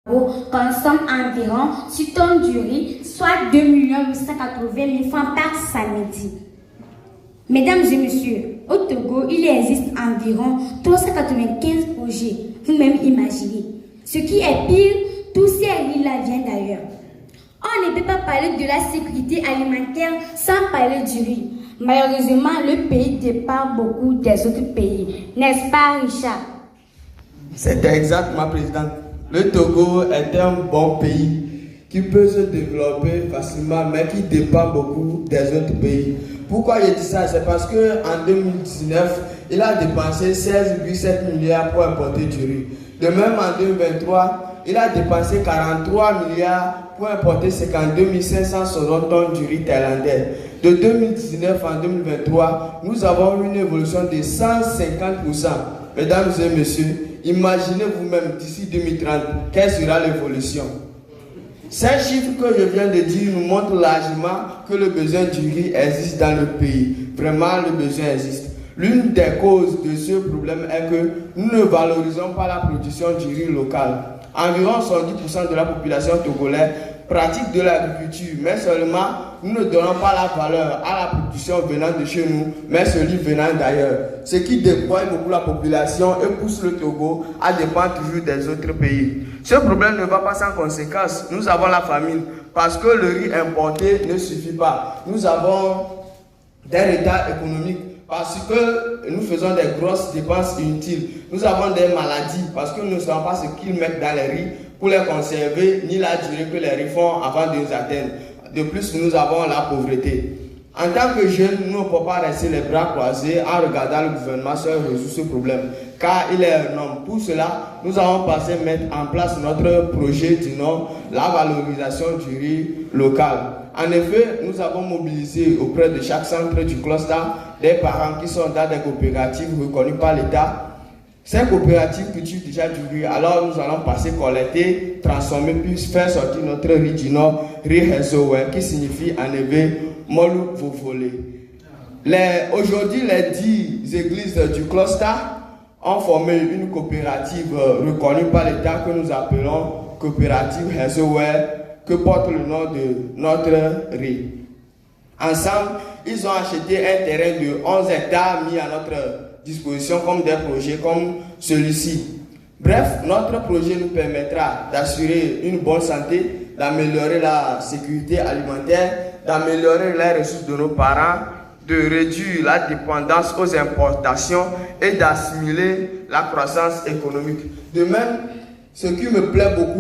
consomme environ 6 tonnes du riz, soit 2 880 000 francs par samedi. Mesdames et messieurs, au Togo, il existe environ 395 projets, vous-même imaginez. Ce qui est pire, tous ces riz-là viennent d'ailleurs. On ne peut pas parler de la sécurité alimentaire sans parler du riz. Malheureusement, le pays dépend beaucoup des autres pays. N'est-ce pas, Richard? C'est exact, ma présidente. Le Togo est un bon pays qui peut se développer facilement, mais qui dépend beaucoup des autres pays. Pourquoi je dis ça? C'est parce qu'en 2019, il a dépensé 16,7 milliards pour importer du riz. De même, en 2023, il a dépensé 43 milliards pour importer 52 560 tonnes du riz thaïlandais. De 2019 en 2023, nous avons une évolution de 150%. Mesdames et messieurs, imaginez vous-même d'ici 2030, quelle sera l'évolution? Ces chiffres que je viens de dire nous montrent largement que le besoin du riz existe dans le pays. Vraiment, le besoin existe. L'une des causes de ce problème est que nous ne valorisons pas la production du riz local. Environ 70% de la population togolaise pratique de l'agriculture, mais seulement nous ne donnons pas la valeur à la production venant de chez nous, mais celui venant d'ailleurs. Ce qui décourage beaucoup la population et pousse le Togo à dépendre toujours des autres pays. Ce problème ne va pas sans conséquence. Nous avons la famine parce que le riz importé ne suffit pas. Nous avons des retards économiques parce que nous faisons des grosses dépenses inutiles. Nous avons des maladies parce que nous ne savons pas ce qu'ils mettent dans les riz pour les conserver, ni la durée que les riz font avant de nous atteindre. De plus, nous avons la pauvreté. En tant que jeunes, nous ne pouvons pas rester les bras croisés en regardant le gouvernement seul résoudre ce problème, car il est un homme. Pour cela, nous avons pensé mettre en place notre projet du nom la valorisation du riz local. En effet, nous avons mobilisé auprès de chaque centre du cluster des parents qui sont dans des coopératives reconnues par l'État. Ces coopératives cultivent déjà du riz, alors nous allons passer collecter, transformer, puis faire sortir notre riz du Nord, riz Hezowe, qui signifie en hébreu Molu Vovolé. Aujourd'hui, les 10 églises du cluster ont formé une coopérative reconnue par l'État que nous appelons coopérative Hezowe, que porte le nom de notre riz. Ensemble, ils ont acheté un terrain de 11 hectares mis à notre disposition comme des projets comme celui-ci. Bref, notre projet nous permettra d'assurer une bonne santé, d'améliorer la sécurité alimentaire, d'améliorer les ressources de nos parents, de réduire la dépendance aux importations et d'assimiler la croissance économique. De même, ce qui me plaît beaucoup,